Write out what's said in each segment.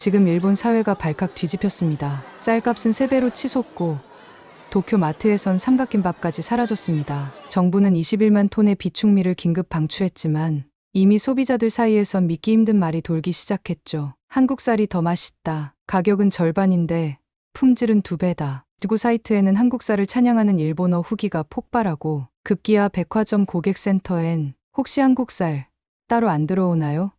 지금 일본 사회가 발칵 뒤집혔습니다. 쌀값은 3배로 치솟고 도쿄 마트에선 삼각김밥까지 사라졌습니다. 정부는 21만 톤의 비축미를 긴급 방출했지만 이미 소비자들 사이에선 믿기 힘든 말이 돌기 시작했죠. 한국 쌀이 더 맛있다. 가격은 절반인데 품질은 2배다. 지구 사이트에는 한국 쌀을 찬양하는 일본어 후기가 폭발하고 급기야 백화점 고객센터엔 혹시 한국 쌀 따로 안 들어오나요?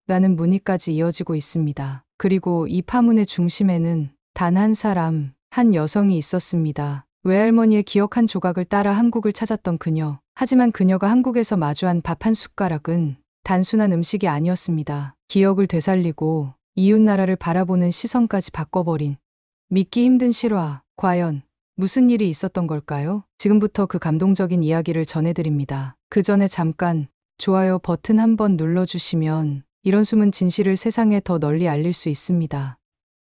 라는 문의까지 이어지고 있습니다. 그리고 이 파문의 중심에는 단 한 사람, 한 여성이 있었습니다. 외할머니의 기억 한 조각을 따라 한국을 찾았던 그녀. 하지만 그녀가 한국에서 마주한 밥 한 숟가락은 단순한 음식이 아니었습니다. 기억을 되살리고 이웃나라를 바라보는 시선까지 바꿔버린 믿기 힘든 실화. 과연 무슨 일이 있었던 걸까요? 지금부터 그 감동적인 이야기를 전해드립니다. 그 전에 잠깐 좋아요 버튼 한번 눌러주시면 이런 숨은 진실을 세상에 더 널리 알릴 수 있습니다.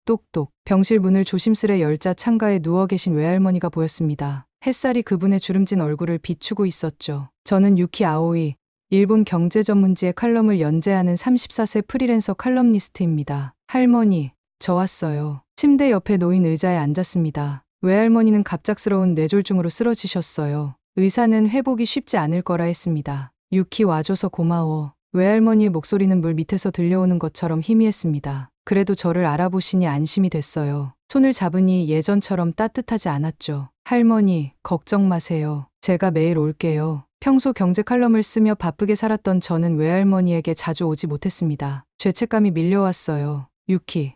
똑똑. 병실 문을 조심스레 열자 창가에 누워 계신 외할머니가 보였습니다. 햇살이 그분의 주름진 얼굴을 비추고 있었죠. 저는 유키 아오이, 일본 경제 전문지의 칼럼을 연재하는 34세 프리랜서 칼럼니스트입니다. 할머니, 저 왔어요. 침대 옆에 놓인 의자에 앉았습니다. 외할머니는 갑작스러운 뇌졸중으로 쓰러지셨어요. 의사는 회복이 쉽지 않을 거라 했습니다. 유키 와줘서 고마워. 외할머니의 목소리는 물 밑에서 들려오는 것처럼 희미했습니다. 그래도 저를 알아보시니 안심이 됐어요. 손을 잡으니 예전처럼 따뜻하지 않았죠. 할머니, 걱정 마세요. 제가 매일 올게요. 평소 경제 칼럼을 쓰며 바쁘게 살았던 저는 외할머니에게 자주 오지 못했습니다. 죄책감이 밀려왔어요. 유키,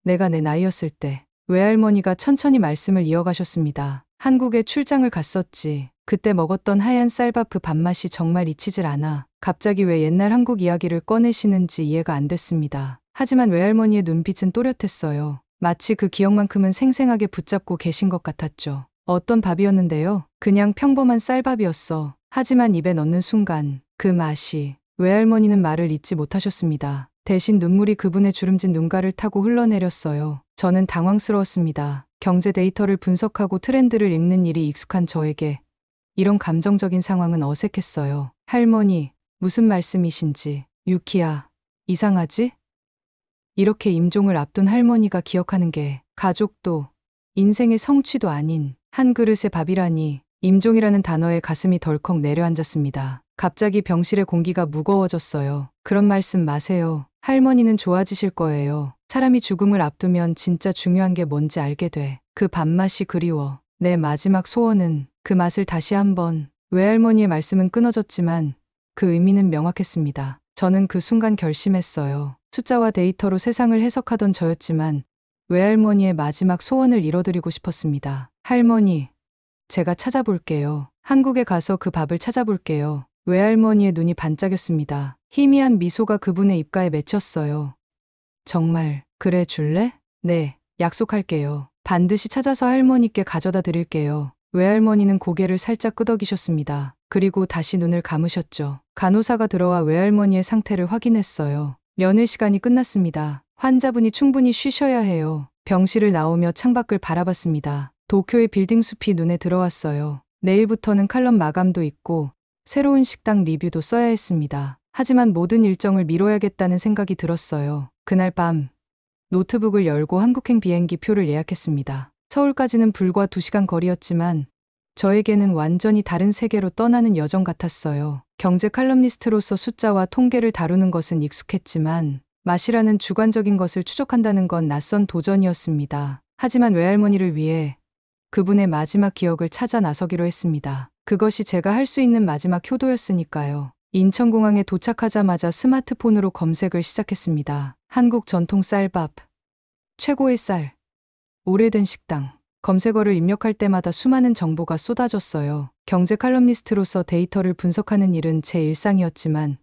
내가 내 나이였을 때. 외할머니가 천천히 말씀을 이어가셨습니다. 한국에 출장을 갔었지. 그때 먹었던 하얀 쌀밥 그 밥맛이 정말 잊히질 않아. 갑자기 왜 옛날 한국 이야기를 꺼내시는지 이해가 안 됐습니다. 하지만 외할머니의 눈빛은 또렷했어요. 마치 그 기억만큼은 생생하게 붙잡고 계신 것 같았죠. 어떤 밥이었는데요? 그냥 평범한 쌀밥이었어. 하지만 입에 넣는 순간 그 맛이. 외할머니는 말을 잇지 못하셨습니다. 대신 눈물이 그분의 주름진 눈가를 타고 흘러내렸어요. 저는 당황스러웠습니다. 경제 데이터를 분석하고 트렌드를 읽는 일이 익숙한 저에게 이런 감정적인 상황은 어색했어요. 할머니, 무슨 말씀이신지. 유키야, 이상하지? 이렇게 임종을 앞둔 할머니가 기억하는 게 가족도 인생의 성취도 아닌 한 그릇의 밥이라니. 임종이라는 단어에 가슴이 덜컥 내려앉았습니다. 갑자기 병실의 공기가 무거워졌어요. 그런 말씀 마세요. 할머니는 좋아지실 거예요. 사람이 죽음을 앞두면 진짜 중요한 게 뭔지 알게 돼. 그 밥맛이 그리워. 내 마지막 소원은 그 맛을 다시 한번. 외할머니의 말씀은 끊어졌지만 그 의미는 명확했습니다. 저는 그 순간 결심했어요. 숫자와 데이터로 세상을 해석하던 저였지만 외할머니의 마지막 소원을 이뤄드리고 싶었습니다. 할머니, 제가 찾아볼게요. 한국에 가서 그 밥을 찾아볼게요. 외할머니의 눈이 반짝였습니다. 희미한 미소가 그분의 입가에 맺혔어요. 정말 그래 줄래? 네, 약속할게요. 반드시 찾아서 할머니께 가져다 드릴게요. 외할머니는 고개를 살짝 끄덕이셨습니다. 그리고 다시 눈을 감으셨죠. 간호사가 들어와 외할머니의 상태를 확인했어요. 면회 시간이 끝났습니다. 환자분이 충분히 쉬셔야 해요. 병실을 나오며 창밖을 바라봤습니다. 도쿄의 빌딩 숲이 눈에 들어왔어요. 내일부터는 칼럼 마감도 있고 새로운 식당 리뷰도 써야 했습니다. 하지만 모든 일정을 미뤄야겠다는 생각이 들었어요. 그날 밤 노트북을 열고 한국행 비행기 표를 예약했습니다. 서울까지는 불과 2시간 거리였지만 저에게는 완전히 다른 세계로 떠나는 여정 같았어요. 경제 칼럼니스트로서 숫자와 통계를 다루는 것은 익숙했지만 맛이라는 주관적인 것을 추적한다는 건 낯선 도전이었습니다. 하지만 외할머니를 위해 그분의 마지막 기억을 찾아 나서기로 했습니다. 그것이 제가 할 수 있는 마지막 효도였으니까요. 인천공항에 도착하자마자 스마트폰으로 검색을 시작했습니다. 한국 전통 쌀밥, 최고의 쌀, 오래된 식당. 검색어를 입력할 때마다 수많은 정보가 쏟아졌어요. 경제 칼럼니스트로서 데이터를 분석하는 일은 제 일상이었지만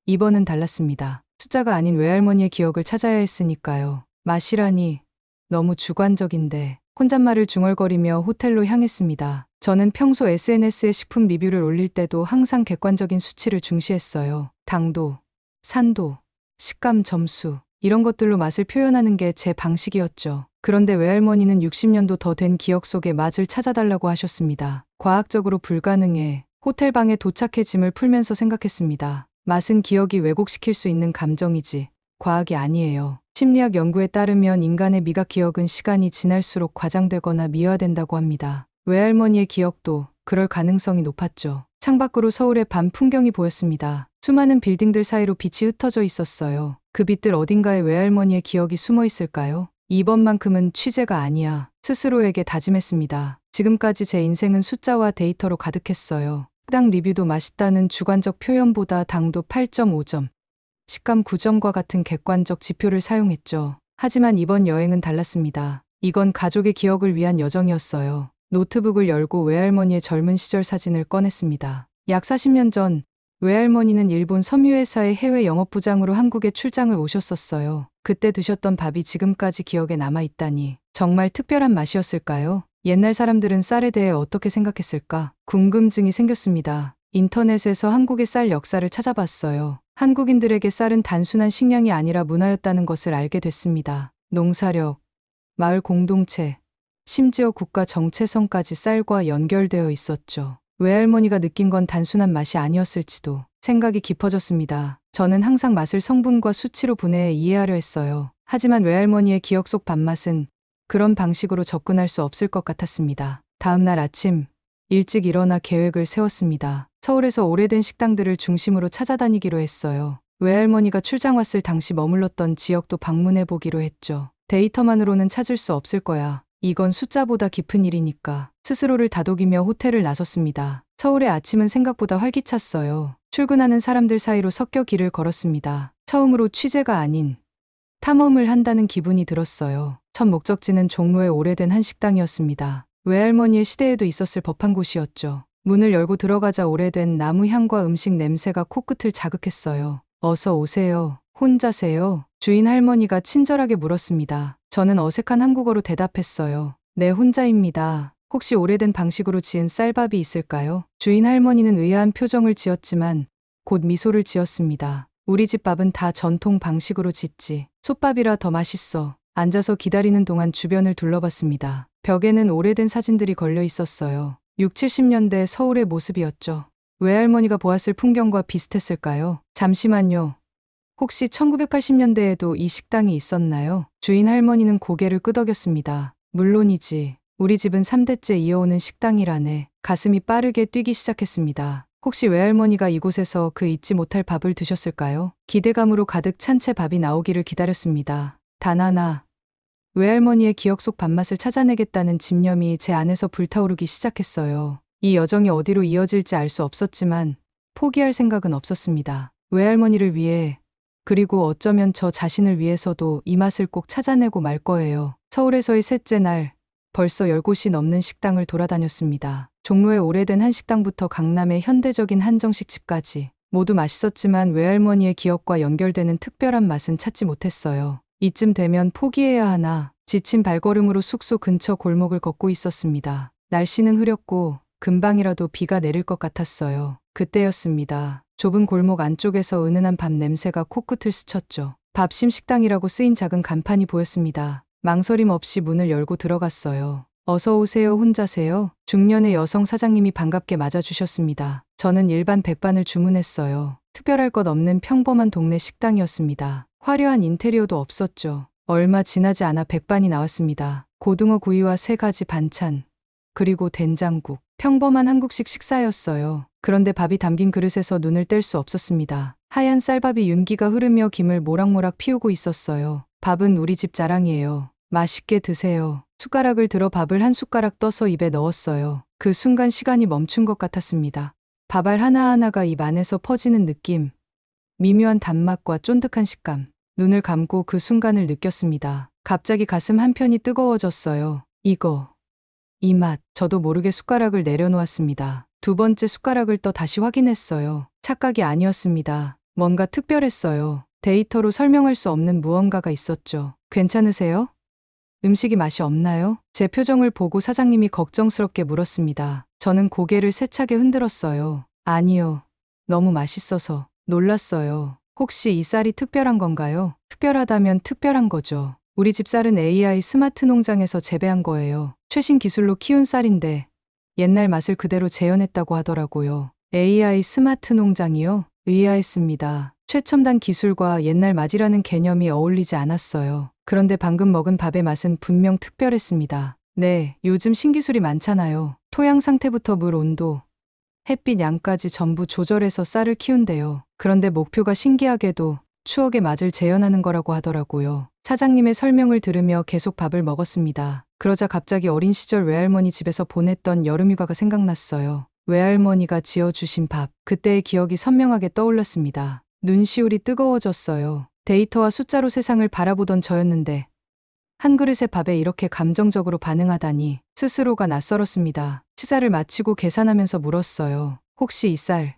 이번은 달랐습니다. 숫자가 아닌 외할머니의 기억을 찾아야 했으니까요. 맛이라니 너무 주관적인데. 혼잣말을 중얼거리며 호텔로 향했습니다. 저는 평소 SNS에 식품 리뷰를 올릴 때도 항상 객관적인 수치를 중시했어요. 당도, 산도, 식감 점수 이런 것들로 맛을 표현하는 게 제 방식이었죠. 그런데 외할머니는 60년도 더 된 기억 속의 맛을 찾아달라고 하셨습니다. 과학적으로 불가능해. 호텔 방에 도착해 짐을 풀면서 생각했습니다. 맛은 기억이 왜곡시킬 수 있는 감정이지 과학이 아니에요. 심리학 연구에 따르면 인간의 미각 기억은 시간이 지날수록 과장되거나 미화된다고 합니다. 외할머니의 기억도 그럴 가능성이 높았죠. 창밖으로 서울의 밤 풍경이 보였습니다. 수많은 빌딩들 사이로 빛이 흩어져 있었어요. 그 빛들 어딘가에 외할머니의 기억이 숨어 있을까요? 이번만큼은 취재가 아니야. 스스로에게 다짐했습니다. 지금까지 제 인생은 숫자와 데이터로 가득했어요. 식당 리뷰도 맛있다는 주관적 표현보다 당도 8.5점, 식감 9점과 같은 객관적 지표를 사용했죠. 하지만 이번 여행은 달랐습니다. 이건 가족의 기억을 위한 여정이었어요. 노트북을 열고 외할머니의 젊은 시절 사진을 꺼냈습니다. 약 40년 전 외할머니는 일본 섬유회사의 해외 영업부장으로 한국에 출장을 오셨었어요. 그때 드셨던 밥이 지금까지 기억에 남아있다니 정말 특별한 맛이었을까요? 옛날 사람들은 쌀에 대해 어떻게 생각했을까? 궁금증이 생겼습니다. 인터넷에서 한국의 쌀 역사를 찾아봤어요. 한국인들에게 쌀은 단순한 식량이 아니라 문화였다는 것을 알게 됐습니다. 농사력, 마을 공동체, 심지어 국가 정체성까지 쌀과 연결되어 있었죠. 외할머니가 느낀 건 단순한 맛이 아니었을지도. 생각이 깊어졌습니다. 저는 항상 맛을 성분과 수치로 분해해 이해하려 했어요. 하지만 외할머니의 기억 속 밥맛은 그런 방식으로 접근할 수 없을 것 같았습니다. 다음 날 아침 일찍 일어나 계획을 세웠습니다. 서울에서 오래된 식당들을 중심으로 찾아다니기로 했어요. 외할머니가 출장 왔을 당시 머물렀던 지역도 방문해 보기로 했죠. 데이터만으로는 찾을 수 없을 거야. 이건 숫자보다 깊은 일이니까. 스스로를 다독이며 호텔을 나섰습니다. 서울의 아침은 생각보다 활기찼어요. 출근하는 사람들 사이로 섞여 길을 걸었습니다. 처음으로 취재가 아닌 탐험을 한다는 기분이 들었어요. 첫 목적지는 종로의 오래된 한 식당이었습니다. 외할머니의 시대에도 있었을 법한 곳이었죠. 문을 열고 들어가자 오래된 나무 향과 음식 냄새가 코끝을 자극했어요. 어서 오세요. 혼자세요? 주인 할머니가 친절하게 물었습니다. 저는 어색한 한국어로 대답했어요. 네, 혼자입니다. 혹시 오래된 방식으로 지은 쌀밥이 있을까요? 주인 할머니는 의아한 표정을 지었지만 곧 미소를 지었습니다. 우리 집 밥은 다 전통 방식으로 짓지. 솥밥이라 더 맛있어. 앉아서 기다리는 동안 주변을 둘러봤습니다. 벽에는 오래된 사진들이 걸려 있었어요. 6, 70년대 서울의 모습이었죠. 외할머니가 보았을 풍경과 비슷했을까요? 잠시만요. 혹시 1980년대에도 이 식당이 있었나요? 주인 할머니는 고개를 끄덕였습니다. 물론이지. 우리 집은 3대째 이어오는 식당이라네. 가슴이 빠르게 뛰기 시작했습니다. 혹시 외할머니가 이곳에서 그 잊지 못할 밥을 드셨을까요? 기대감으로 가득 찬 채 밥이 나오기를 기다렸습니다. 단 하나. 외할머니의 기억 속 밥맛을 찾아내겠다는 집념이 제 안에서 불타오르기 시작했어요. 이 여정이 어디로 이어질지 알 수 없었지만 포기할 생각은 없었습니다. 외할머니를 위해, 그리고 어쩌면 저 자신을 위해서도 이 맛을 꼭 찾아내고 말 거예요. 서울에서의 셋째 날, 벌써 10곳이 넘는 식당을 돌아다녔습니다. 종로의 오래된 한식당부터 강남의 현대적인 한정식 집까지 모두 맛있었지만 외할머니의 기억과 연결되는 특별한 맛은 찾지 못했어요. 이쯤 되면 포기해야 하나, 지친 발걸음으로 숙소 근처 골목을 걷고 있었습니다. 날씨는 흐렸고 금방이라도 비가 내릴 것 같았어요. 그때였습니다. 좁은 골목 안쪽에서 은은한 밥 냄새가 코끝을 스쳤죠. 밥심 식당이라고 쓰인 작은 간판이 보였습니다. 망설임 없이 문을 열고 들어갔어요. 어서 오세요. 혼자세요? 중년의 여성 사장님이 반갑게 맞아주셨습니다. 저는 일반 백반을 주문했어요. 특별할 것 없는 평범한 동네 식당이었습니다. 화려한 인테리어도 없었죠. 얼마 지나지 않아 백반이 나왔습니다. 고등어 구이와 3가지 반찬, 그리고 된장국. 평범한 한국식 식사였어요. 그런데 밥이 담긴 그릇에서 눈을 뗄 수 없었습니다. 하얀 쌀밥이 윤기가 흐르며 김을 모락모락 피우고 있었어요. 밥은 우리 집 자랑이에요. 맛있게 드세요. 숟가락을 들어 밥을 한 숟가락 떠서 입에 넣었어요. 그 순간 시간이 멈춘 것 같았습니다. 밥알 하나하나가 입 안에서 퍼지는 느낌. 미묘한 단맛과 쫀득한 식감. 눈을 감고 그 순간을 느꼈습니다. 갑자기 가슴 한편이 뜨거워졌어요. 이 맛. 저도 모르게 숟가락을 내려놓았습니다. 두 번째 숟가락을 떠 다시 확인했어요. 착각이 아니었습니다. 뭔가 특별했어요. 데이터로 설명할 수 없는 무언가가 있었죠. 괜찮으세요? 음식이 맛이 없나요? 제 표정을 보고 사장님이 걱정스럽게 물었습니다. 저는 고개를 세차게 흔들었어요. 아니요. 너무 맛있어서. 놀랐어요. 혹시 이 쌀이 특별한 건가요? 특별하다면 특별한 거죠. 우리 집 쌀은 AI 스마트 농장에서 재배한 거예요. 최신 기술로 키운 쌀인데 옛날 맛을 그대로 재현했다고 하더라고요. AI 스마트 농장이요? 의아했습니다. 최첨단 기술과 옛날 맛이라는 개념이 어울리지 않았어요. 그런데 방금 먹은 밥의 맛은 분명 특별했습니다. 네, 요즘 신기술이 많잖아요. 토양 상태부터 물 온도, 햇빛 양까지 전부 조절해서 쌀을 키운대요. 그런데 목표가 신기하게도 추억의 맛을 재현하는 거라고 하더라고요. 사장님의 설명을 들으며 계속 밥을 먹었습니다. 그러자 갑자기 어린 시절 외할머니 집에서 보냈던 여름휴가가 생각났어요. 외할머니가 지어주신 밥, 그때의 기억이 선명하게 떠올랐습니다. 눈시울이 뜨거워졌어요. 데이터와 숫자로 세상을 바라보던 저였는데 한 그릇의 밥에 이렇게 감정적으로 반응하다니 스스로가 낯설었습니다. 식사를 마치고 계산하면서 물었어요. 혹시 이 쌀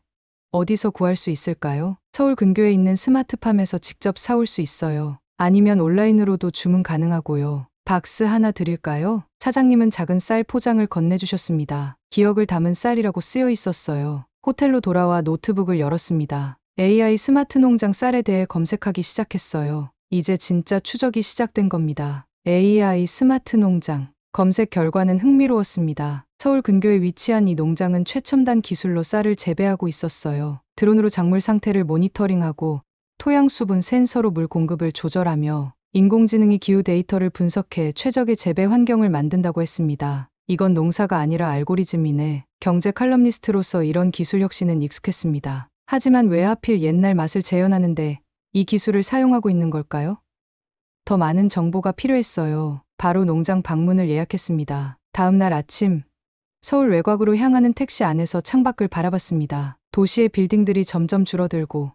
어디서 구할 수 있을까요? 서울 근교에 있는 스마트팜에서 직접 사올 수 있어요. 아니면 온라인으로도 주문 가능하고요. 박스 하나 드릴까요? 사장님은 작은 쌀 포장을 건네주셨습니다. 기억을 담은 쌀이라고 쓰여 있었어요. 호텔로 돌아와 노트북을 열었습니다. AI 스마트 농장 쌀에 대해 검색하기 시작했어요. 이제 진짜 추적이 시작된 겁니다. AI 스마트 농장. 검색 결과는 흥미로웠습니다. 서울 근교에 위치한 이 농장은 최첨단 기술로 쌀을 재배하고 있었어요. 드론으로 작물 상태를 모니터링하고 토양 수분 센서로 물 공급을 조절하며 인공지능이 기후 데이터를 분석해 최적의 재배 환경을 만든다고 했습니다. 이건 농사가 아니라 알고리즘이네. 경제 칼럼니스트로서 이런 기술 혁신은 익숙했습니다. 하지만 왜 하필 옛날 맛을 재현하는데 이 기술을 사용하고 있는 걸까요? 더 많은 정보가 필요했어요. 바로 농장 방문을 예약했습니다. 다음 날 아침, 서울 외곽으로 향하는 택시 안에서 창밖을 바라봤습니다. 도시의 빌딩들이 점점 줄어들고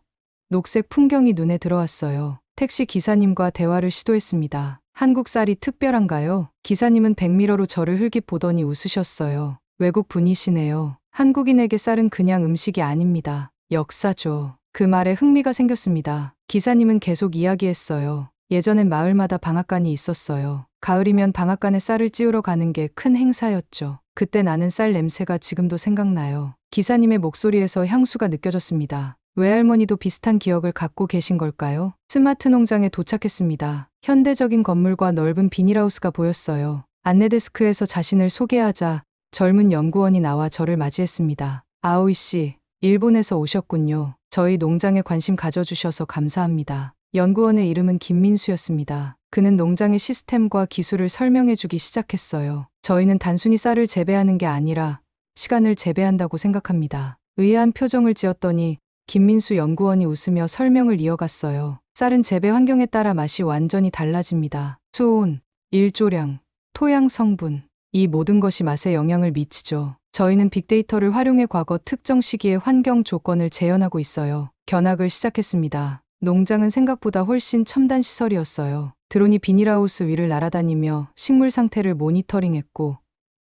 녹색 풍경이 눈에 들어왔어요. 택시 기사님과 대화를 시도했습니다. 한국 쌀이 특별한가요? 기사님은 백미러로 저를 흘깃 보더니 웃으셨어요. 외국 분이시네요. 한국인에게 쌀은 그냥 음식이 아닙니다. 역사죠. 그 말에 흥미가 생겼습니다. 기사님은 계속 이야기했어요. 예전엔 마을마다 방앗간이 있었어요. 가을이면 방앗간에 쌀을 찌우러 가는 게 큰 행사였죠. 그때 나는 쌀 냄새가 지금도 생각나요. 기사님의 목소리에서 향수가 느껴졌습니다. 외할머니도 비슷한 기억을 갖고 계신 걸까요? 스마트 농장에 도착했습니다. 현대적인 건물과 넓은 비닐하우스가 보였어요. 안내데스크에서 자신을 소개하자 젊은 연구원이 나와 저를 맞이했습니다. 아오이 씨, 일본에서 오셨군요. 저희 농장에 관심 가져주셔서 감사합니다. 연구원의 이름은 김민수였습니다. 그는 농장의 시스템과 기술을 설명해주기 시작했어요. 저희는 단순히 쌀을 재배하는 게 아니라 시간을 재배한다고 생각합니다. 의아한 표정을 지었더니 김민수 연구원이 웃으며 설명을 이어갔어요. 쌀은 재배 환경에 따라 맛이 완전히 달라집니다. 수온, 일조량, 토양 성분, 이 모든 것이 맛에 영향을 미치죠. 저희는 빅데이터를 활용해 과거 특정 시기의 환경 조건을 재현하고 있어요. 견학을 시작했습니다. 농장은 생각보다 훨씬 첨단 시설이었어요. 드론이 비닐하우스 위를 날아다니며 식물 상태를 모니터링했고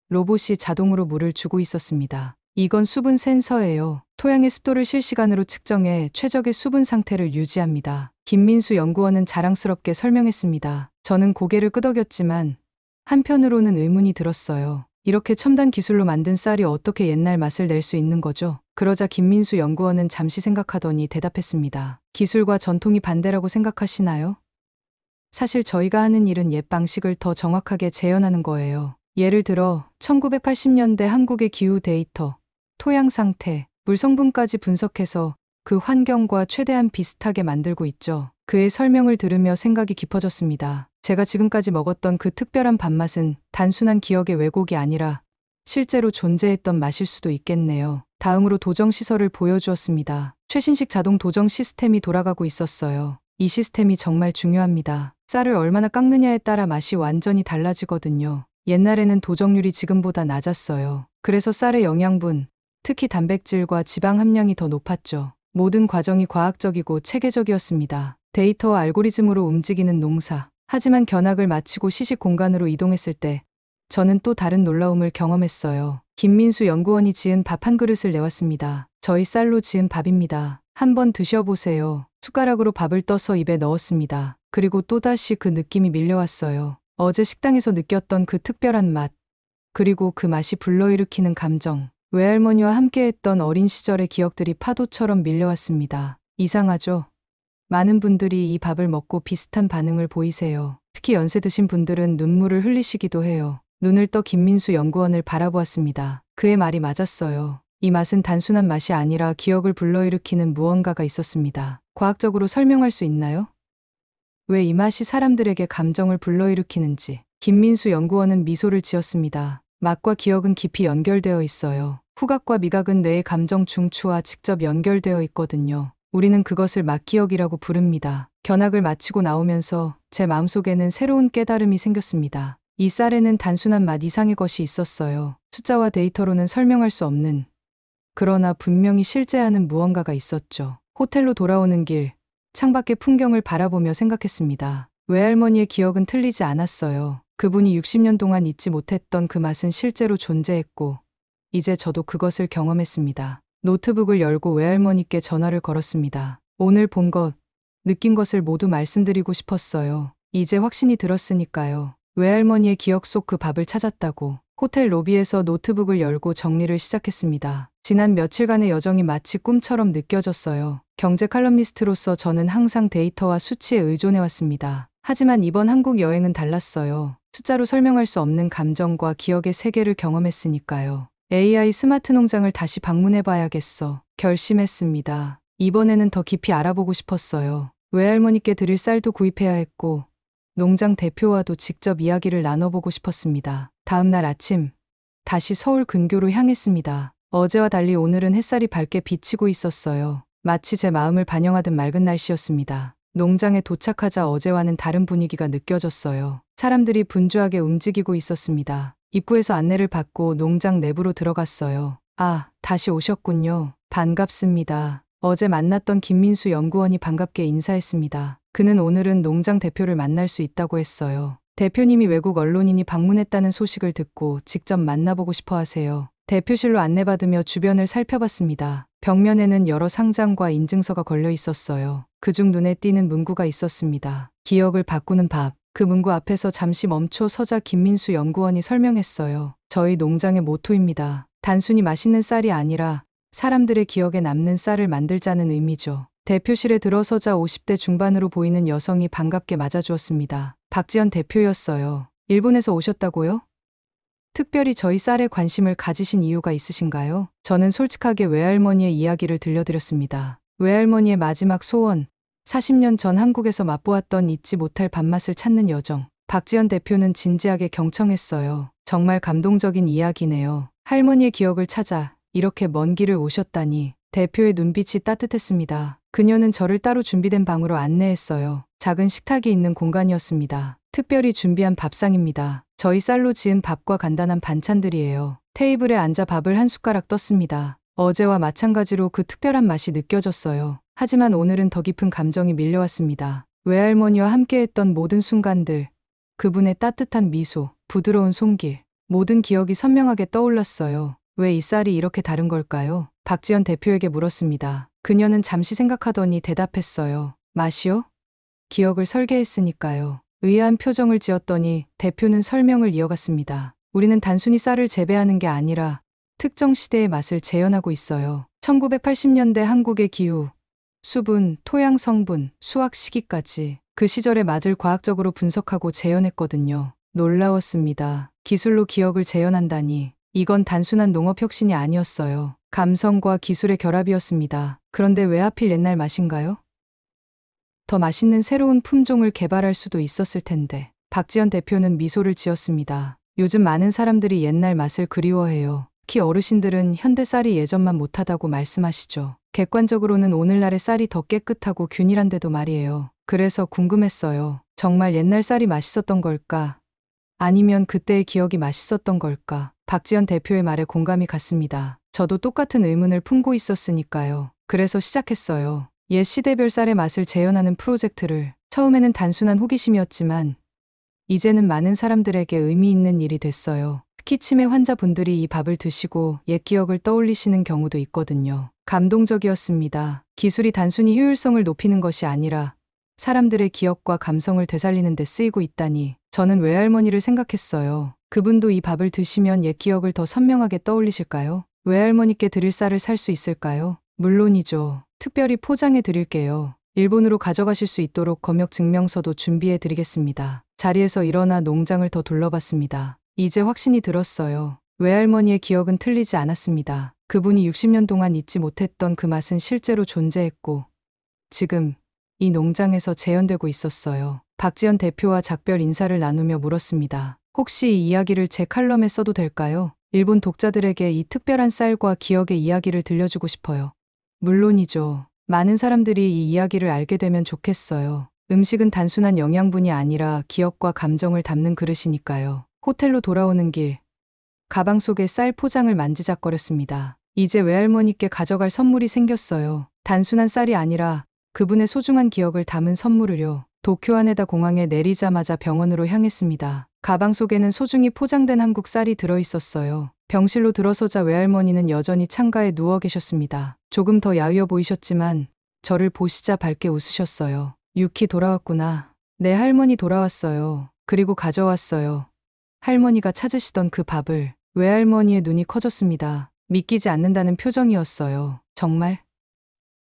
로봇이 자동으로 물을 주고 있었습니다. 이건 수분 센서예요. 토양의 습도를 실시간으로 측정해 최적의 수분 상태를 유지합니다. 김민수 연구원은 자랑스럽게 설명했습니다. 저는 고개를 끄덕였지만 한편으로는 의문이 들었어요. 이렇게 첨단 기술로 만든 쌀이 어떻게 옛날 맛을 낼 수 있는 거죠? 그러자 김민수 연구원은 잠시 생각하더니 대답했습니다. 기술과 전통이 반대라고 생각하시나요? 사실 저희가 하는 일은 옛 방식을 더 정확하게 재현하는 거예요. 예를 들어 1980년대 한국의 기후 데이터, 토양 상태, 물 성분까지 분석해서 그 환경과 최대한 비슷하게 만들고 있죠. 그의 설명을 들으며 생각이 깊어졌습니다. 제가 지금까지 먹었던 그 특별한 밥맛은 단순한 기억의 왜곡이 아니라 실제로 존재했던 맛일 수도 있겠네요. 다음으로 도정 시설을 보여주었습니다. 최신식 자동 도정 시스템이 돌아가고 있었어요. 이 시스템이 정말 중요합니다. 쌀을 얼마나 깎느냐에 따라 맛이 완전히 달라지거든요. 옛날에는 도정률이 지금보다 낮았어요. 그래서 쌀의 영양분, 특히 단백질과 지방 함량이 더 높았죠. 모든 과정이 과학적이고 체계적이었습니다. 데이터와 알고리즘으로 움직이는 농사. 하지만 견학을 마치고 시식 공간으로 이동했을 때 저는 또 다른 놀라움을 경험했어요. 김민수 연구원이 지은 밥 한 그릇을 내왔습니다. 저희 쌀로 지은 밥입니다. 한번 드셔보세요. 숟가락으로 밥을 떠서 입에 넣었습니다. 그리고 또다시 그 느낌이 밀려왔어요. 어제 식당에서 느꼈던 그 특별한 맛, 그리고 그 맛이 불러일으키는 감정. 외할머니와 함께했던 어린 시절의 기억들이 파도처럼 밀려왔습니다. 이상하죠? 많은 분들이 이 밥을 먹고 비슷한 반응을 보이세요. 특히 연세 드신 분들은 눈물을 흘리시기도 해요. 눈을 떠 김민수 연구원을 바라보았습니다. 그의 말이 맞았어요. 이 맛은 단순한 맛이 아니라 기억을 불러일으키는 무언가가 있었습니다. 과학적으로 설명할 수 있나요? 왜 이 맛이 사람들에게 감정을 불러일으키는지. 김민수 연구원은 미소를 지었습니다. 맛과 기억은 깊이 연결되어 있어요. 후각과 미각은 뇌의 감정 중추와 직접 연결되어 있거든요. 우리는 그것을 맛기억이라고 부릅니다. 견학을 마치고 나오면서 제 마음속에는 새로운 깨달음이 생겼습니다. 이 쌀에는 단순한 맛 이상의 것이 있었어요. 숫자와 데이터로는 설명할 수 없는, 그러나 분명히 실제하는 무언가가 있었죠. 호텔로 돌아오는 길, 창밖의 풍경을 바라보며 생각했습니다. 외할머니의 기억은 틀리지 않았어요. 그분이 60년 동안 잊지 못했던 그 맛은 실제로 존재했고, 이제 저도 그것을 경험했습니다. 노트북을 열고 외할머니께 전화를 걸었습니다. 오늘 본 것, 느낀 것을 모두 말씀드리고 싶었어요. 이제 확신이 들었으니까요. 외할머니의 기억 속 그 밥을 찾았다고. 호텔 로비에서 노트북을 열고 정리를 시작했습니다. 지난 며칠간의 여정이 마치 꿈처럼 느껴졌어요. 경제 칼럼니스트로서 저는 항상 데이터와 수치에 의존해왔습니다. 하지만 이번 한국 여행은 달랐어요. 숫자로 설명할 수 없는 감정과 기억의 세계를 경험했으니까요. AI 스마트 농장을 다시 방문해봐야겠어. 결심했습니다. 이번에는 더 깊이 알아보고 싶었어요. 외할머니께 드릴 쌀도 구입해야 했고, 농장 대표와도 직접 이야기를 나눠보고 싶었습니다. 다음 날 아침, 다시 서울 근교로 향했습니다. 어제와 달리 오늘은 햇살이 밝게 비치고 있었어요. 마치 제 마음을 반영하듯 맑은 날씨였습니다. 농장에 도착하자 어제와는 다른 분위기가 느껴졌어요. 사람들이 분주하게 움직이고 있었습니다. 입구에서 안내를 받고 농장 내부로 들어갔어요. 아, 다시 오셨군요. 반갑습니다. 어제 만났던 김민수 연구원이 반갑게 인사했습니다. 그는 오늘은 농장 대표를 만날 수 있다고 했어요. 대표님이 외국 언론인이 방문했다는 소식을 듣고 직접 만나보고 싶어 하세요. 대표실로 안내받으며 주변을 살펴봤습니다. 벽면에는 여러 상장과 인증서가 걸려 있었어요. 그중 눈에 띄는 문구가 있었습니다. 기억을 바꾸는 밥. 그 문구 앞에서 잠시 멈춰 서자 김민수 연구원이 설명했어요. 저희 농장의 모토입니다. 단순히 맛있는 쌀이 아니라 사람들의 기억에 남는 쌀을 만들자는 의미죠. 대표실에 들어서자 50대 중반으로 보이는 여성이 반갑게 맞아주었습니다. 박지연 대표였어요. 일본에서 오셨다고요? 특별히 저희 쌀에 관심을 가지신 이유가 있으신가요? 저는 솔직하게 외할머니의 이야기를 들려드렸습니다. 외할머니의 마지막 소원, 40년 전 한국에서 맛보았던 잊지 못할 밥맛을 찾는 여정. 박지연 대표는 진지하게 경청했어요. 정말 감동적인 이야기네요. 할머니의 기억을 찾아 이렇게 먼 길을 오셨다니. 대표의 눈빛이 따뜻했습니다. 그녀는 저를 따로 준비된 방으로 안내했어요. 작은 식탁이 있는 공간이었습니다. 특별히 준비한 밥상입니다. 저희 쌀로 지은 밥과 간단한 반찬들이에요. 테이블에 앉아 밥을 한 숟가락 떴습니다. 어제와 마찬가지로 그 특별한 맛이 느껴졌어요. 하지만 오늘은 더 깊은 감정이 밀려왔습니다. 외할머니와 함께했던 모든 순간들, 그분의 따뜻한 미소, 부드러운 손길, 모든 기억이 선명하게 떠올랐어요. 왜 이 쌀이 이렇게 다른 걸까요? 박지연 대표에게 물었습니다. 그녀는 잠시 생각하더니 대답했어요. 맛이요? 기억을 설계했으니까요. 의아한 표정을 지었더니 대표는 설명을 이어갔습니다. 우리는 단순히 쌀을 재배하는 게 아니라 특정 시대의 맛을 재현하고 있어요. 1980년대 한국의 기후, 수분, 토양 성분, 수확 시기까지 그 시절의 맛을 과학적으로 분석하고 재현했거든요. 놀라웠습니다. 기술로 기억을 재현한다니. 이건 단순한 농업 혁신이 아니었어요. 감성과 기술의 결합이었습니다. 그런데 왜 하필 옛날 맛인가요? 더 맛있는 새로운 품종을 개발할 수도 있었을 텐데. 박지연 대표는 미소를 지었습니다. 요즘 많은 사람들이 옛날 맛을 그리워해요. 특히 어르신들은 현대 쌀이 예전만 못하다고 말씀하시죠. 객관적으로는 오늘날의 쌀이 더 깨끗하고 균일한데도 말이에요. 그래서 궁금했어요. 정말 옛날 쌀이 맛있었던 걸까? 아니면 그때의 기억이 맛있었던 걸까? 박지연 대표의 말에 공감이 갔습니다. 저도 똑같은 의문을 품고 있었으니까요. 그래서 시작했어요. 옛 시대별 쌀의 맛을 재현하는 프로젝트를. 처음에는 단순한 호기심이었지만 이제는 많은 사람들에게 의미 있는 일이 됐어요. 특히 치매 환자분들이 이 밥을 드시고 옛 기억을 떠올리시는 경우도 있거든요. 감동적이었습니다. 기술이 단순히 효율성을 높이는 것이 아니라 사람들의 기억과 감성을 되살리는 데 쓰이고 있다니. 저는 외할머니를 생각했어요. 그분도 이 밥을 드시면 옛 기억을 더 선명하게 떠올리실까요? 외할머니께 드릴 쌀을 살 수 있을까요? 물론이죠. 특별히 포장해 드릴게요. 일본으로 가져가실 수 있도록 검역 증명서도 준비해 드리겠습니다. 자리에서 일어나 농장을 더 둘러봤습니다. 이제 확신이 들었어요. 외할머니의 기억은 틀리지 않았습니다. 그분이 60년 동안 잊지 못했던 그 맛은 실제로 존재했고 지금 이 농장에서 재현되고 있었어요. 박지연 대표와 작별 인사를 나누며 물었습니다. 혹시 이 이야기를 제 칼럼에 써도 될까요? 일본 독자들에게 이 특별한 쌀과 기억의 이야기를 들려주고 싶어요. 물론이죠. 많은 사람들이 이 이야기를 알게 되면 좋겠어요. 음식은 단순한 영양분이 아니라 기억과 감정을 담는 그릇이니까요. 호텔로 돌아오는 길, 가방 속에 쌀 포장을 만지작거렸습니다. 이제 외할머니께 가져갈 선물이 생겼어요. 단순한 쌀이 아니라 그분의 소중한 기억을 담은 선물을요. 도쿄 하네다 공항에 내리자마자 병원으로 향했습니다. 가방 속에는 소중히 포장된 한국 쌀이 들어있었어요. 병실로 들어서자 외할머니는 여전히 창가에 누워 계셨습니다. 조금 더 야위어 보이셨지만 저를 보시자 밝게 웃으셨어요. 유키 돌아왔구나. 네, 할머니 돌아왔어요. 그리고 가져왔어요. 할머니가 찾으시던 그 밥을. 외할머니의 눈이 커졌습니다. 믿기지 않는다는 표정이었어요. 정말?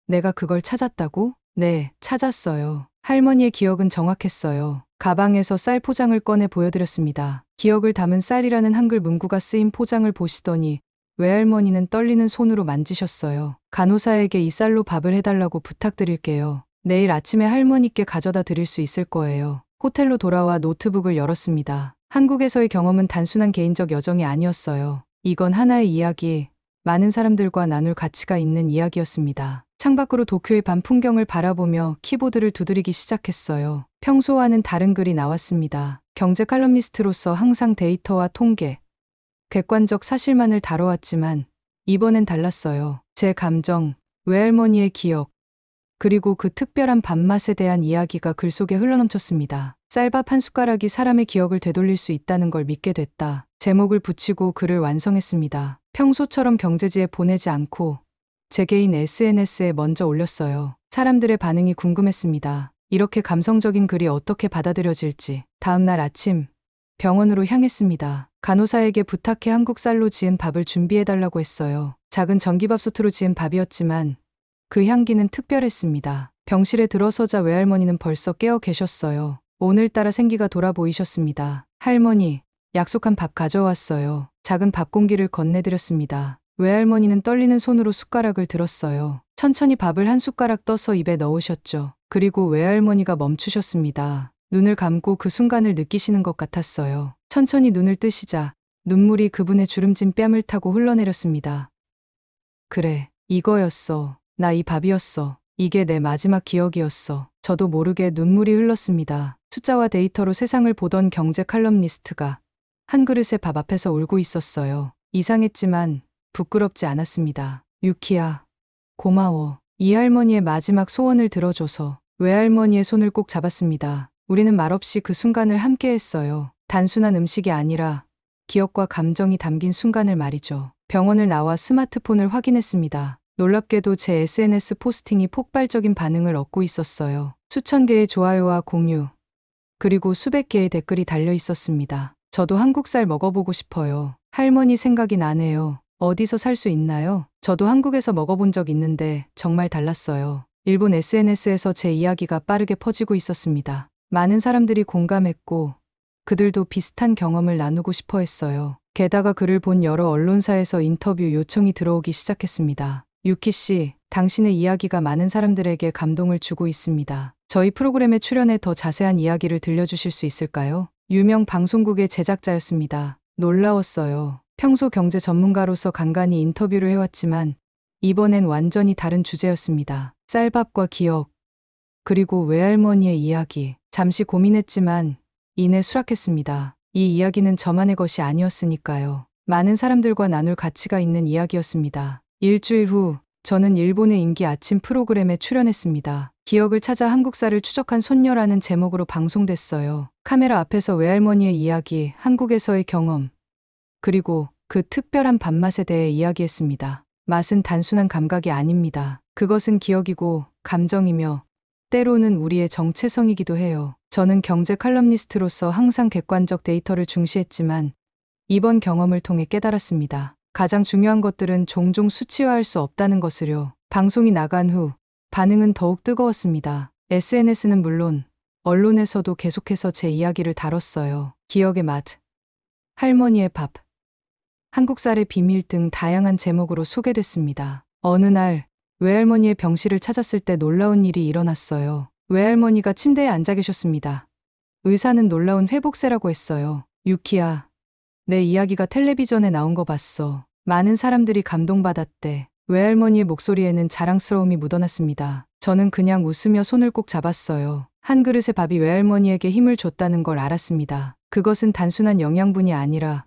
내가 그걸 찾았다고? 네, 찾았어요. 할머니의 기억은 정확했어요. 가방에서 쌀 포장을 꺼내 보여드렸습니다. 기억을 담은 쌀이라는 한글 문구가 쓰인 포장을 보시더니 외할머니는 떨리는 손으로 만지셨어요. 간호사에게 이 쌀로 밥을 해달라고 부탁드릴게요. 내일 아침에 할머니께 가져다 드릴 수 있을 거예요. 호텔로 돌아와 노트북을 열었습니다. 한국에서의 경험은 단순한 개인적 여정이 아니었어요. 이건 하나의 이야기, 많은 사람들과 나눌 가치가 있는 이야기였습니다. 창밖으로 도쿄의 밤 풍경을 바라보며 키보드를 두드리기 시작했어요. 평소와는 다른 글이 나왔습니다. 경제 칼럼니스트로서 항상 데이터와 통계, 객관적 사실만을 다뤄왔지만 이번엔 달랐어요. 제 감정, 외할머니의 기억, 그리고 그 특별한 밥맛에 대한 이야기가 글 속에 흘러넘쳤습니다. 쌀밥 한 숟가락이 사람의 기억을 되돌릴 수 있다는 걸 믿게 됐다. 제목을 붙이고 글을 완성했습니다. 평소처럼 경제지에 보내지 않고 제 개인 SNS에 먼저 올렸어요. 사람들의 반응이 궁금했습니다. 이렇게 감성적인 글이 어떻게 받아들여질지. 다음 날 아침 병원으로 향했습니다. 간호사에게 부탁해 한국 쌀로 지은 밥을 준비해달라고 했어요. 작은 전기밥솥으로 지은 밥이었지만 그 향기는 특별했습니다. 병실에 들어서자 외할머니는 벌써 깨어 계셨어요. 오늘따라 생기가 돌아 보이셨습니다. 할머니, 약속한 밥 가져왔어요. 작은 밥 공기를 건네드렸습니다. 외할머니는 떨리는 손으로 숟가락을 들었어요. 천천히 밥을 한 숟가락 떠서 입에 넣으셨죠. 그리고 외할머니가 멈추셨습니다. 눈을 감고 그 순간을 느끼시는 것 같았어요. 천천히 눈을 뜨시자 눈물이 그분의 주름진 뺨을 타고 흘러내렸습니다. 그래, 이거였어. 나 이 밥이었어. 이게 내 마지막 기억이었어. 저도 모르게 눈물이 흘렀습니다. 숫자와 데이터로 세상을 보던 경제 칼럼니스트가 한 그릇의 밥 앞에서 울고 있었어요. 이상했지만 부끄럽지 않았습니다. 유키야, 고마워. 이 할머니의 마지막 소원을 들어줘서. 외할머니의 손을 꼭 잡았습니다. 우리는 말없이 그 순간을 함께 했어요. 단순한 음식이 아니라 기억과 감정이 담긴 순간을 말이죠. 병원을 나와 스마트폰을 확인했습니다. 놀랍게도 제 SNS 포스팅이 폭발적인 반응을 얻고 있었어요. 수천 개의 좋아요와 공유, 그리고 수백 개의 댓글이 달려 있었습니다. 저도 한국쌀 먹어보고 싶어요. 할머니 생각이 나네요. 어디서 살 수 있나요? 저도 한국에서 먹어본 적 있는데 정말 달랐어요. 일본 SNS에서 제 이야기가 빠르게 퍼지고 있었습니다. 많은 사람들이 공감했고 그들도 비슷한 경험을 나누고 싶어 했어요. 게다가 글을 본 여러 언론사에서 인터뷰 요청이 들어오기 시작했습니다. 유키 씨, 당신의 이야기가 많은 사람들에게 감동을 주고 있습니다. 저희 프로그램에 출연해 더 자세한 이야기를 들려주실 수 있을까요? 유명 방송국의 제작자였습니다. 놀라웠어요. 평소 경제 전문가로서 간간히 인터뷰를 해왔지만 이번엔 완전히 다른 주제였습니다. 쌀밥과 기억, 그리고 외할머니의 이야기. 잠시 고민했지만 이내 수락했습니다. 이 이야기는 저만의 것이 아니었으니까요. 많은 사람들과 나눌 가치가 있는 이야기였습니다. 일주일 후 저는 일본의 인기 아침 프로그램에 출연했습니다. 기억을 찾아 한국사를 추적한 손녀라는 제목으로 방송됐어요. 카메라 앞에서 외할머니의 이야기, 한국에서의 경험, 그리고 그 특별한 밥맛에 대해 이야기했습니다. 맛은 단순한 감각이 아닙니다. 그것은 기억이고 감정이며 때로는 우리의 정체성이기도 해요. 저는 경제 칼럼니스트로서 항상 객관적 데이터를 중시했지만 이번 경험을 통해 깨달았습니다. 가장 중요한 것들은 종종 수치화할 수 없다는 것을요. 방송이 나간 후 반응은 더욱 뜨거웠습니다. SNS는 물론 언론에서도 계속해서 제 이야기를 다뤘어요. 기억의 맛, 할머니의 밥, 한국쌀의 비밀 등 다양한 제목으로 소개됐습니다. 어느 날 외할머니의 병실을 찾았을 때 놀라운 일이 일어났어요. 외할머니가 침대에 앉아 계셨습니다. 의사는 놀라운 회복세라고 했어요. 유키야, 내 이야기가 텔레비전에 나온 거 봤어. 많은 사람들이 감동받았대. 외할머니의 목소리에는 자랑스러움이 묻어났습니다. 저는 그냥 웃으며 손을 꼭 잡았어요. 한 그릇의 밥이 외할머니에게 힘을 줬다는 걸 알았습니다. 그것은 단순한 영양분이 아니라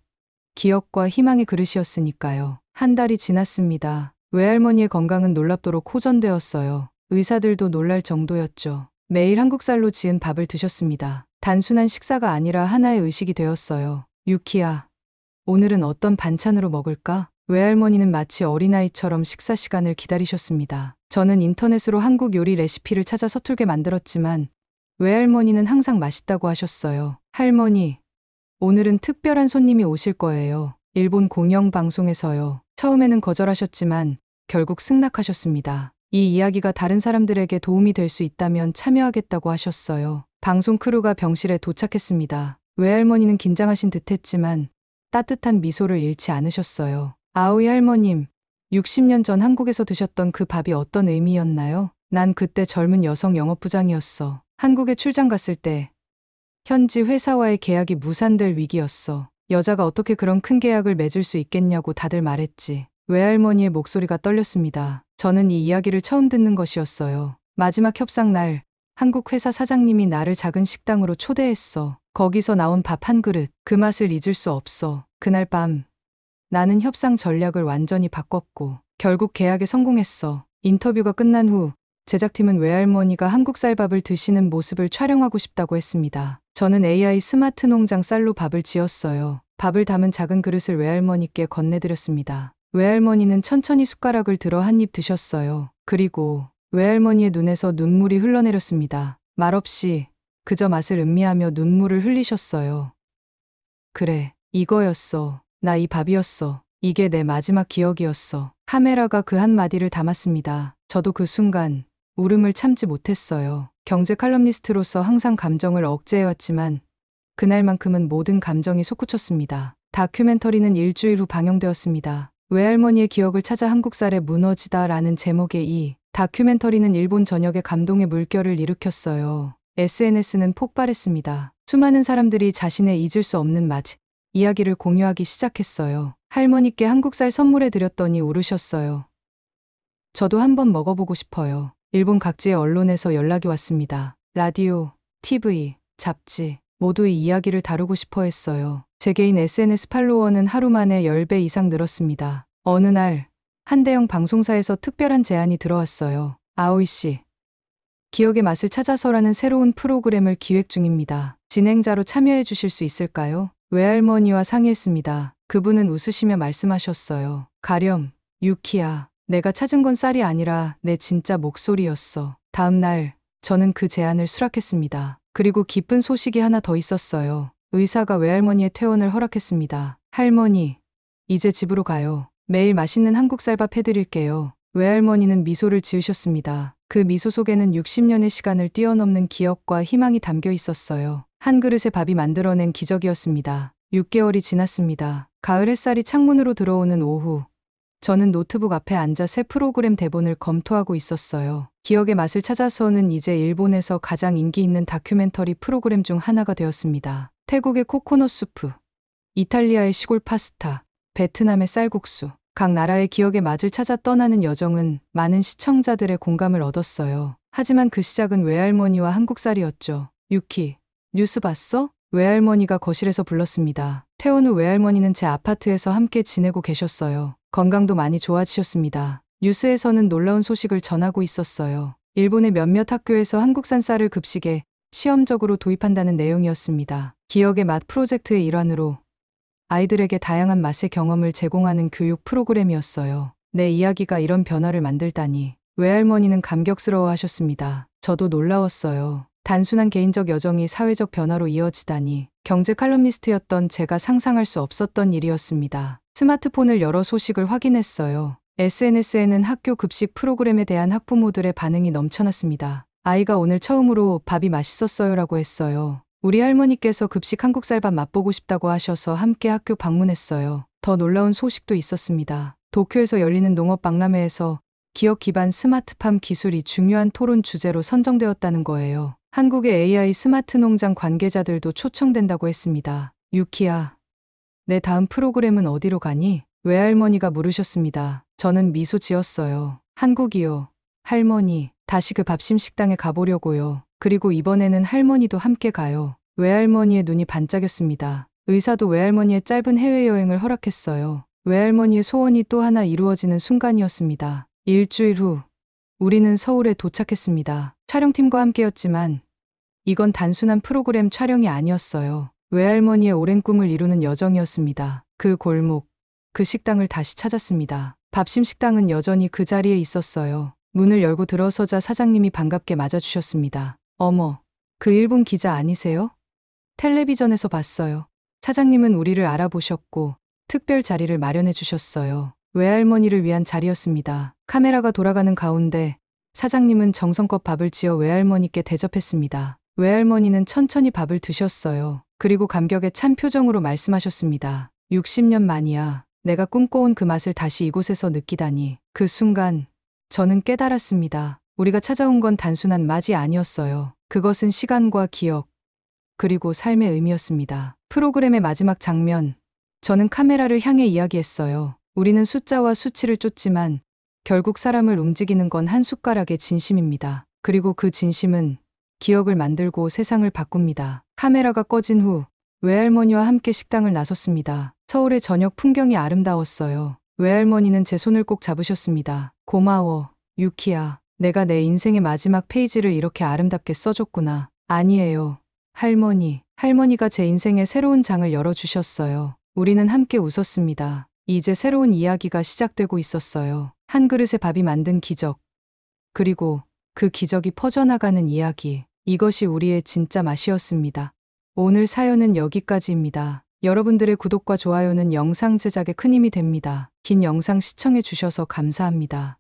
기억과 희망의 그릇이었으니까요. 한 달이 지났습니다. 외할머니의 건강은 놀랍도록 호전되었어요. 의사들도 놀랄 정도였죠. 매일 한국쌀로 지은 밥을 드셨습니다. 단순한 식사가 아니라 하나의 의식이 되었어요. 유키야, 오늘은 어떤 반찬으로 먹을까? 외할머니는 마치 어린아이처럼 식사 시간을 기다리셨습니다. 저는 인터넷으로 한국 요리 레시피를 찾아 서툴게 만들었지만 외할머니는 항상 맛있다고 하셨어요. 할머니, 오늘은 특별한 손님이 오실 거예요. 일본 공영방송에서요. 처음에는 거절하셨지만 결국 승낙하셨습니다. 이 이야기가 다른 사람들에게 도움이 될 수 있다면 참여하겠다고 하셨어요. 방송 크루가 병실에 도착했습니다. 외할머니는 긴장하신 듯했지만 따뜻한 미소를 잃지 않으셨어요. 아오이 할머님, 60년 전 한국에서 드셨던 그 밥이 어떤 의미였나요? 난 그때 젊은 여성 영업부장이었어. 한국에 출장 갔을 때 현지 회사와의 계약이 무산될 위기였어. 여자가 어떻게 그런 큰 계약을 맺을 수 있겠냐고 다들 말했지. 외할머니의 목소리가 떨렸습니다. 저는 이 이야기를 처음 듣는 것이었어요. 마지막 협상 날, 한국 회사 사장님이 나를 작은 식당으로 초대했어. 거기서 나온 밥 한 그릇, 그 맛을 잊을 수 없어. 그날 밤, 나는 협상 전략을 완전히 바꿨고 결국 계약에 성공했어. 인터뷰가 끝난 후 제작팀은 외할머니가 한국 쌀밥을 드시는 모습을 촬영하고 싶다고 했습니다. 저는 AI 스마트 농장 쌀로 밥을 지었어요. 밥을 담은 작은 그릇을 외할머니께 건네드렸습니다. 외할머니는 천천히 숟가락을 들어 한 입 드셨어요. 그리고 외할머니의 눈에서 눈물이 흘러내렸습니다. 말없이 그저 맛을 음미하며 눈물을 흘리셨어요. 그래, 이거였어. 나 이 밥이었어. 이게 내 마지막 기억이었어. 카메라가 그 한마디를 담았습니다. 저도 그 순간 울음을 참지 못했어요. 경제 칼럼니스트로서 항상 감정을 억제해왔지만 그날만큼은 모든 감정이 솟구쳤습니다. 다큐멘터리는 일주일 후 방영되었습니다. 외할머니의 기억을 찾아 한국쌀에 무너지다라는 제목의 이 다큐멘터리는 일본 전역에 감동의 물결을 일으켰어요. SNS는 폭발했습니다. 수많은 사람들이 자신의 잊을 수 없는 맛, 이야기를 공유하기 시작했어요. 할머니께 한국쌀 선물해 드렸더니 울으셨어요. 저도 한번 먹어보고 싶어요. 일본 각지의 언론에서 연락이 왔습니다. 라디오, TV, 잡지 모두 이 이야기를 다루고 싶어 했어요. 제 개인 SNS 팔로워는 하루 만에 10배 이상 늘었습니다. 어느 날 한 대형 방송사에서 특별한 제안이 들어왔어요. 아오이 씨, 기억의 맛을 찾아서라는 새로운 프로그램을 기획 중입니다. 진행자로 참여해 주실 수 있을까요? 외할머니와 상의했습니다. 그분은 웃으시며 말씀하셨어요. 가렴, 유키야. 내가 찾은 건 쌀이 아니라 내 진짜 목소리였어. 다음 날 저는 그 제안을 수락했습니다. 그리고 기쁜 소식이 하나 더 있었어요. 의사가 외할머니의 퇴원을 허락했습니다. 할머니, 이제 집으로 가요. 매일 맛있는 한국쌀밥 해드릴게요. 외할머니는 미소를 지으셨습니다. 그 미소 속에는 60년의 시간을 뛰어넘는 기억과 희망이 담겨 있었어요. 한 그릇의 밥이 만들어낸 기적이었습니다. 6개월이 지났습니다. 가을 햇살이 창문으로 들어오는 오후. 저는 노트북 앞에 앉아 새 프로그램 대본을 검토하고 있었어요. 기억의 맛을 찾아서는 이제 일본에서 가장 인기 있는 다큐멘터리 프로그램 중 하나가 되었습니다. 태국의 코코넛 수프, 이탈리아의 시골 파스타, 베트남의 쌀국수. 각 나라의 기억의 맛을 찾아 떠나는 여정은 많은 시청자들의 공감을 얻었어요. 하지만 그 시작은 외할머니와 한국쌀이었죠. 유키, 뉴스 봤어? 외할머니가 거실에서 불렀습니다. 퇴원 후 외할머니는 제 아파트에서 함께 지내고 계셨어요. 건강도 많이 좋아지셨습니다. 뉴스에서는 놀라운 소식을 전하고 있었어요. 일본의 몇몇 학교에서 한국산 쌀을 급식에 시험적으로 도입한다는 내용이었습니다. 기억의 맛 프로젝트의 일환으로 아이들에게 다양한 맛의 경험을 제공하는 교육 프로그램이었어요. 내 이야기가 이런 변화를 만들다니. 외할머니는 감격스러워 하셨습니다. 저도 놀라웠어요. 단순한 개인적 여정이 사회적 변화로 이어지다니. 경제 칼럼니스트였던 제가 상상할 수 없었던 일이었습니다. 스마트폰을 열어 소식을 확인했어요. SNS에는 학교 급식 프로그램에 대한 학부모들의 반응이 넘쳐났습니다. 아이가 오늘 처음으로 밥이 맛있었어요라고 했어요. 우리 할머니께서 급식 한국쌀밥 맛보고 싶다고 하셔서 함께 학교 방문했어요. 더 놀라운 소식도 있었습니다. 도쿄에서 열리는 농업 박람회에서 기업 기반 스마트팜 기술이 중요한 토론 주제로 선정되었다는 거예요. 한국의 AI 스마트 농장 관계자들도 초청된다고 했습니다. 유키야, 내 다음 프로그램은 어디로 가니? 외할머니가 물으셨습니다. 저는 미소 지었어요. 한국이요. 할머니, 다시 그 밥심 식당에 가보려고요. 그리고 이번에는 할머니도 함께 가요. 외할머니의 눈이 반짝였습니다. 의사도 외할머니의 짧은 해외여행을 허락했어요. 외할머니의 소원이 또 하나 이루어지는 순간이었습니다. 일주일 후, 우리는 서울에 도착했습니다. 촬영팀과 함께였지만 이건 단순한 프로그램 촬영이 아니었어요. 외할머니의 오랜 꿈을 이루는 여정이었습니다. 그 골목, 그 식당을 다시 찾았습니다. 밥심 식당은 여전히 그 자리에 있었어요. 문을 열고 들어서자 사장님이 반갑게 맞아주셨습니다. 어머, 그 일본 기자 아니세요? 텔레비전에서 봤어요. 사장님은 우리를 알아보셨고 특별 자리를 마련해 주셨어요. 외할머니를 위한 자리였습니다. 카메라가 돌아가는 가운데 사장님은 정성껏 밥을 지어 외할머니께 대접했습니다. 외할머니는 천천히 밥을 드셨어요. 그리고 감격에 찬 표정으로 말씀하셨습니다. 60년 만이야. 내가 꿈꿔온 그 맛을 다시 이곳에서 느끼다니. 그 순간 저는 깨달았습니다. 우리가 찾아온 건 단순한 맛이 아니었어요. 그것은 시간과 기억, 그리고 삶의 의미였습니다. 프로그램의 마지막 장면, 저는 카메라를 향해 이야기했어요. 우리는 숫자와 수치를 쫓지만 결국 사람을 움직이는 건 한 숟가락의 진심입니다. 그리고 그 진심은 기억을 만들고 세상을 바꿉니다. 카메라가 꺼진 후 외할머니와 함께 식당을 나섰습니다. 서울의 저녁 풍경이 아름다웠어요. 외할머니는 제 손을 꼭 잡으셨습니다. 고마워, 유키야. 내가 내 인생의 마지막 페이지를 이렇게 아름답게 써줬구나. 아니에요, 할머니. 할머니가 제 인생의 새로운 장을 열어주셨어요. 우리는 함께 웃었습니다. 이제 새로운 이야기가 시작되고 있었어요. 한 그릇의 밥이 만든 기적. 그리고 그 기적이 퍼져나가는 이야기. 이것이 우리의 진짜 맛이었습니다. 오늘 사연은 여기까지입니다. 여러분들의 구독과 좋아요는 영상 제작에 큰 힘이 됩니다. 긴 영상 시청해 주셔서 감사합니다.